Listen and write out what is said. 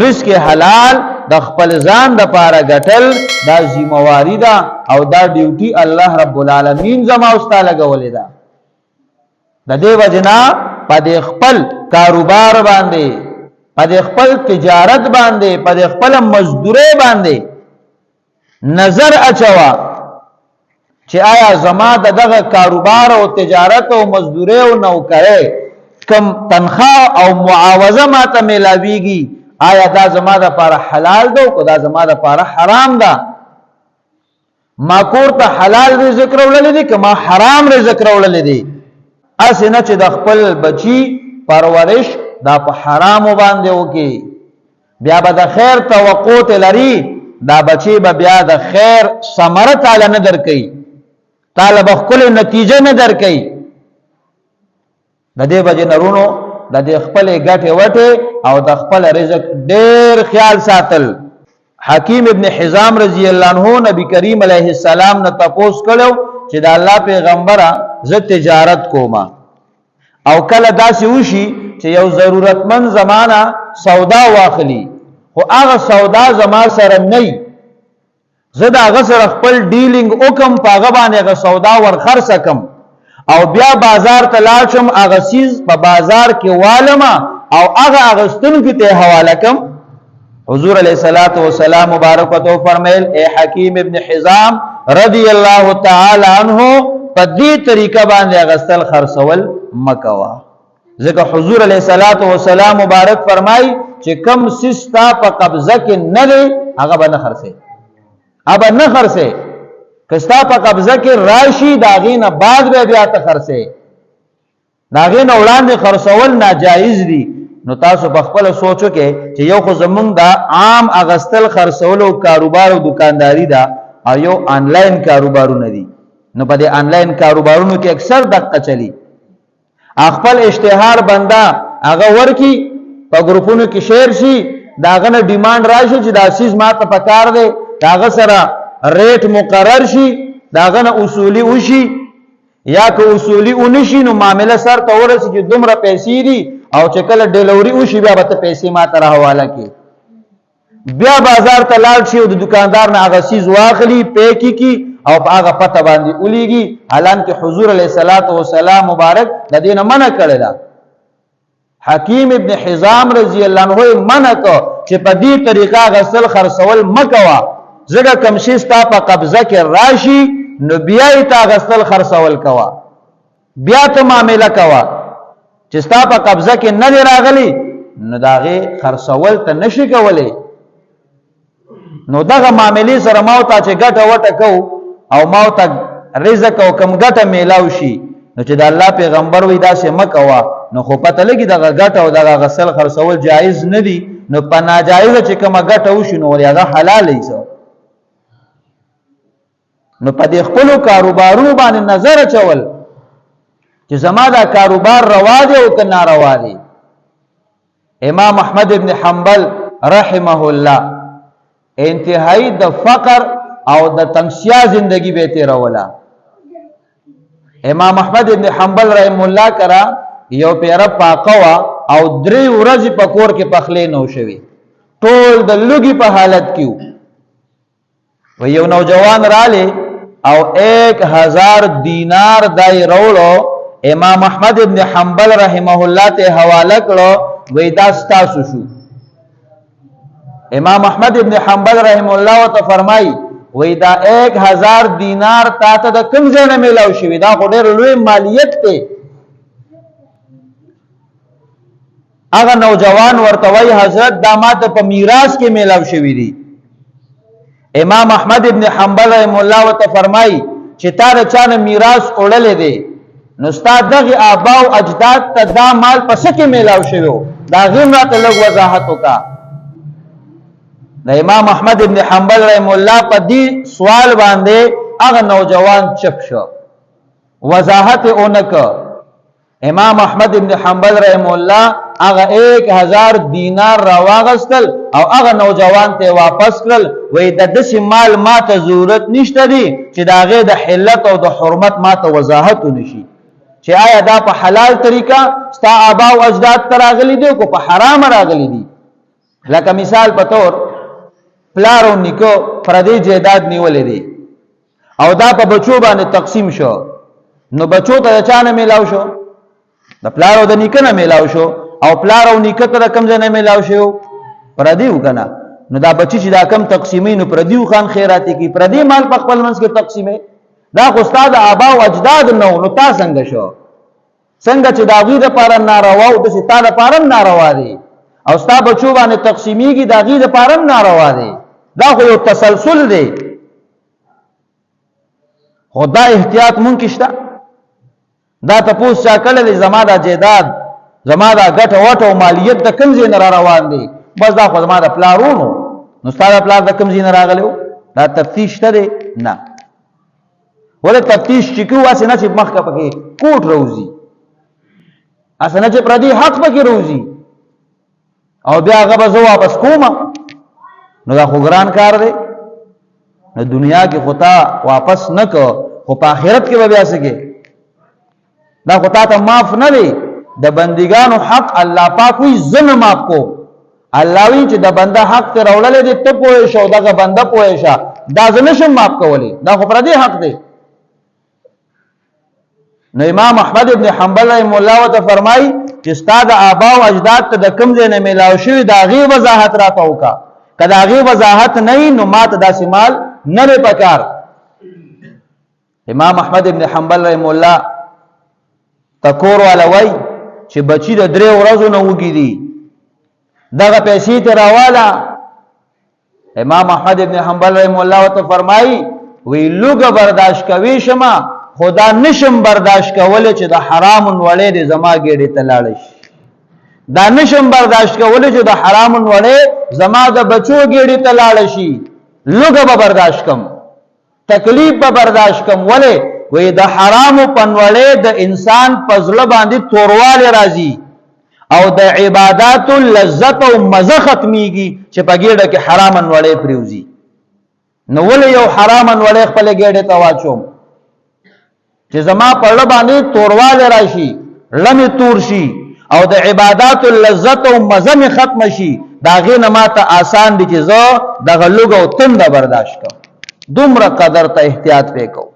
رزق حلال د خپل ځان د پاره ګټل دا ذمہواری ده او دا ډیوټي الله رب العالمین زما واستاله لګولې ده. د دې وجنا په خپل کاروبار باندې، په خپل تجارت باندې، په خپل مزدوري باندې نظر اچوا چې آیا زما دغه کاروبار او تجارت او مزدوري او نوکری کم تنخواه او معاوضه ماته ملاویږي، آیا دا زما د پاره حلال ده او دا زما د پاره حرام ده؟ ما کور ته حلال رزق راوړل دي که ما حرام رزق راوړل دي؟ اسنه چې د خپل بچی پرورش دا په حرام باندې وکي، بیا به د خیر توقع لري، دا بچی به بیا د خیر ثمره تعالی نه درکې، تعالی به خپل نتیجه نه درکې. د دې وجه نرونو د دې خپل ګټه وټه او د خپل رزق ډېر خیال ساتل. حکیم ابن حزام رضی الله عنه نبی کریم علیه السلام نه تپوس کړو چې د الله پیغمبره زه تجارت کوما او کله داسې وشي چې یو ضرورتمند زمانہ سودا واخلي خو هغه سودا زما سره نه، زه دا هغه سره خپل ډیلینګ وکم، پاغه باندې هغه سودا ورخرڅ کم او بیا بازار ته لاړم، هغه سیز په بازار کې والما او هغه اغستونکو ته حواله کم. حضور علیہ الصلوۃ والسلام مبارک تو فرمایل اے حکیم ابن حزام رضی الله تعالی عنہ په دې طریقه باندې اغستل خرڅول مکوا، ځکه حضور علیہ الصلوۃ والسلام مبارک فرمای چې کم سستا په قبضه کې نه لري هغه به نه خرڅه، اب نه خرڅه، کستا په قبضه کې راشي داغینه بعد به بیا ته خرڅه، داغینه وړاندې خرڅول ناجایز دي. نو تاسو په خپل سوچو کې چې یو خو زمونږ دا عام اغستل خرڅول او کاروبار او دکانداری دا او یو آنلاین کاروبارونه دي، نو په دې آنلاین کاروبارونو کې اکثر دقه چلی، خپل اشتهار بندا هغه ورکی په ګروپونو کې شیر شي، داغه نه ډیماند راشي چې دا سیز ماته پکار دی، داغه سره ریټ مقرر شي، داغه نه اصولی وشي، یا که اصولی ونشي نو معاملې سر ته ورسي چې دومره پیسې دي او چې کله ډیلیوري وشي بیا به ته پیسې ماته را حواله کې، بیا بازار ته لاړ شي او د دکاندار نه هغه سیز واخلي پیکی کی او په هغه پته باندې اولیږي، حالانکه حضور علیه الصلاۃ والسلام مبارک د دې نه منع کړی دا. حکیم ابن حزام رضی الله عنه منع کو چې په دې طریقه غسل خرڅول مکوا، زګه کم شي ستا په قبضه کې راشي نو بیا یې تا غسل خرڅول کوا، بیا ته معاملې کوا، چې ستا په قبضه کې نه راغلی نو داغه خرڅول ته نشي کولای. نو دغه معاملې سره ماوته چې ګټه وټه کو او ماوته رزق او کم ګټه میلاو شي، نو چې د الله پیغمبر وې دا سه مکوا، نو خو پته لګي دغه ګټه او دغه غسل خرڅول جایز نه دي، نو په ناجایز چې کومه ګټه وشي نو هغه حلال ایسو. نو په دې خپل کاروبارونو باندې نظر اچول چې زما دا کاروبار روا دی او که ناروا دی. امام احمد ابن حنبل رحمه الله انتهایی د فقر او د تنگسیا زندگی به تیرولا. امام احمد ابن حنبل رحم الله کرا یو پیره پاکوا او 3 ورځې په کور کې پخلې نو شوي، ټول د لوګي په حالت کې و یو نوجوان رااله او 1000 دینار دای وروړو، امام احمد ابن حنبل رحمه الله ته حواله کړو، وې دا ستاسو شو. امام احمد ابن حنبل رحمه الله ته فرمای وې دا 1000 دینار تا ته د کوم ځای نه ملاو شوی، دا خو ډېر لوی مالیت دی. هغه نوجوان ورته وای حضرت داماد په میراث کې ملاو شوی دی. امام احمد ابن حنبل رحم الله ته فرمای چې تا رچا نه میراث وړلې دی، نو استاد دغه آبا او اجداد ته دا مال پس کې ملاو شوی، دا غیم راته لږ وضاحت وکا. د امام احمد ابن حنبل رحم الله په دې سوال باندې هغه نوجوان چپ شو، وضاحت اونک. امام احمد ابن حنبل رحم الله هغه 1000 دینار راواغستل او هغه نوجوان ته واپس کړل، وې د دې مال ماته ضرورت نشته دی چې داغه د حلت او د حرمت ماته وضاحت ونشي چې آیا دا په حلال طریقه ستا آبا او اجداد تراغلي دي او په حرام راغلي دي. لکه مثال په تور پلار او نیکو پردی جیداد نیولې دي او دا په بچو باندې تقسیم شو، نو بچو ته چانه میلاو شو؟ د پلار او د نیکه نه میلاو شو، او پلار او نیکه ته کم ځای نه میلاو شو؟ پردیو کنه. نو دا بچی چې دا کم تقسیمې نو پردیو خان خیراتی کی پردی مال په خپل منځ کې تقسیمې، دا خو استاد آبا او اجداد نو تا څنګه شو؟ څنګه چې دا غي د پاره ناروا او د ستا د پاره ناروا دي او ستا بچو باندې تقسیمیږي دا غي د پاره ناروا دي، دا خو یو تسلسل دی. خدا احتیاط مونږ کښتا دا تپوس چا کړل زما دا جیداد زما دا ګټه وټه او مالیت د کوم ځای نه را روان دي؟ بس دا خو زما د پلارونو. نو ستا د پلار د کوم ځای نه راغلو؟ دا تفتیش ته دی نه. ولې تفتیش چې کوو هسې نه چې مخکې پکې کوټ روزي، هسې نه چې پردي حق پکې روزي او بیا هغه به زه واپس کوم، نو دا خو ګران کار دی. نو دنیا کې خو تا واپس نه کو، خو په آخرت کې به بیا څه کې؟ دا خو تا ته معاف نه دی. د بندګانو حق الله پاک وی زنه معاف کو. الله وی چې د بنده حق ته راوللې دي ته پوه شو، دغه بنده پوه شه، دا زه نشم معاف کولی، دا خو پردی حق دی. نو امام احمد ابن حنبل رحمه الله وته فرمای چې ستا د آبا او اجداد ته د کوم ځای نه میلاو شوي دا غي وضاحت راته وکا. کله هغه وضاحت نه نو ماته داسې مال نه لري پکار. امام احمد ابن حنبل رحم الله تکور ولوي چې بچی د 3 ورځې نه وګی دي دغه پیسې ته راواله. امام احمد ابن حنبل رحم الله ته فرمایي وی لوګه برداشت کوي شمه خدا نشم برداشت کول چې د حرام وړې د زما ګېډې ته لاړ شي، دا نشم برداشت کول چې د حرام وړې زما د بچو ګېډې ته لاړ شي. لوګه به برداشت کم، تکلیف به برداشت کم. ولې؟ وې د حرام پنوړې د انسان پزله باندې تورواله راځي او د عبادت لذت او مزه ختميږي چې په ګېډه کې حرام وړې پریوزي. نو ولې یو حرام وړې خپل ګېډه ته واچوم چې زما په لړ باندې تورواله راشي، لمه تور شي او د عبادت لذت او مزه ختم شي، دا غینه ماته آسان دي چې زه د غلوګ او تند برداشت کوم. دومره قدر ته احتیاط وکړو.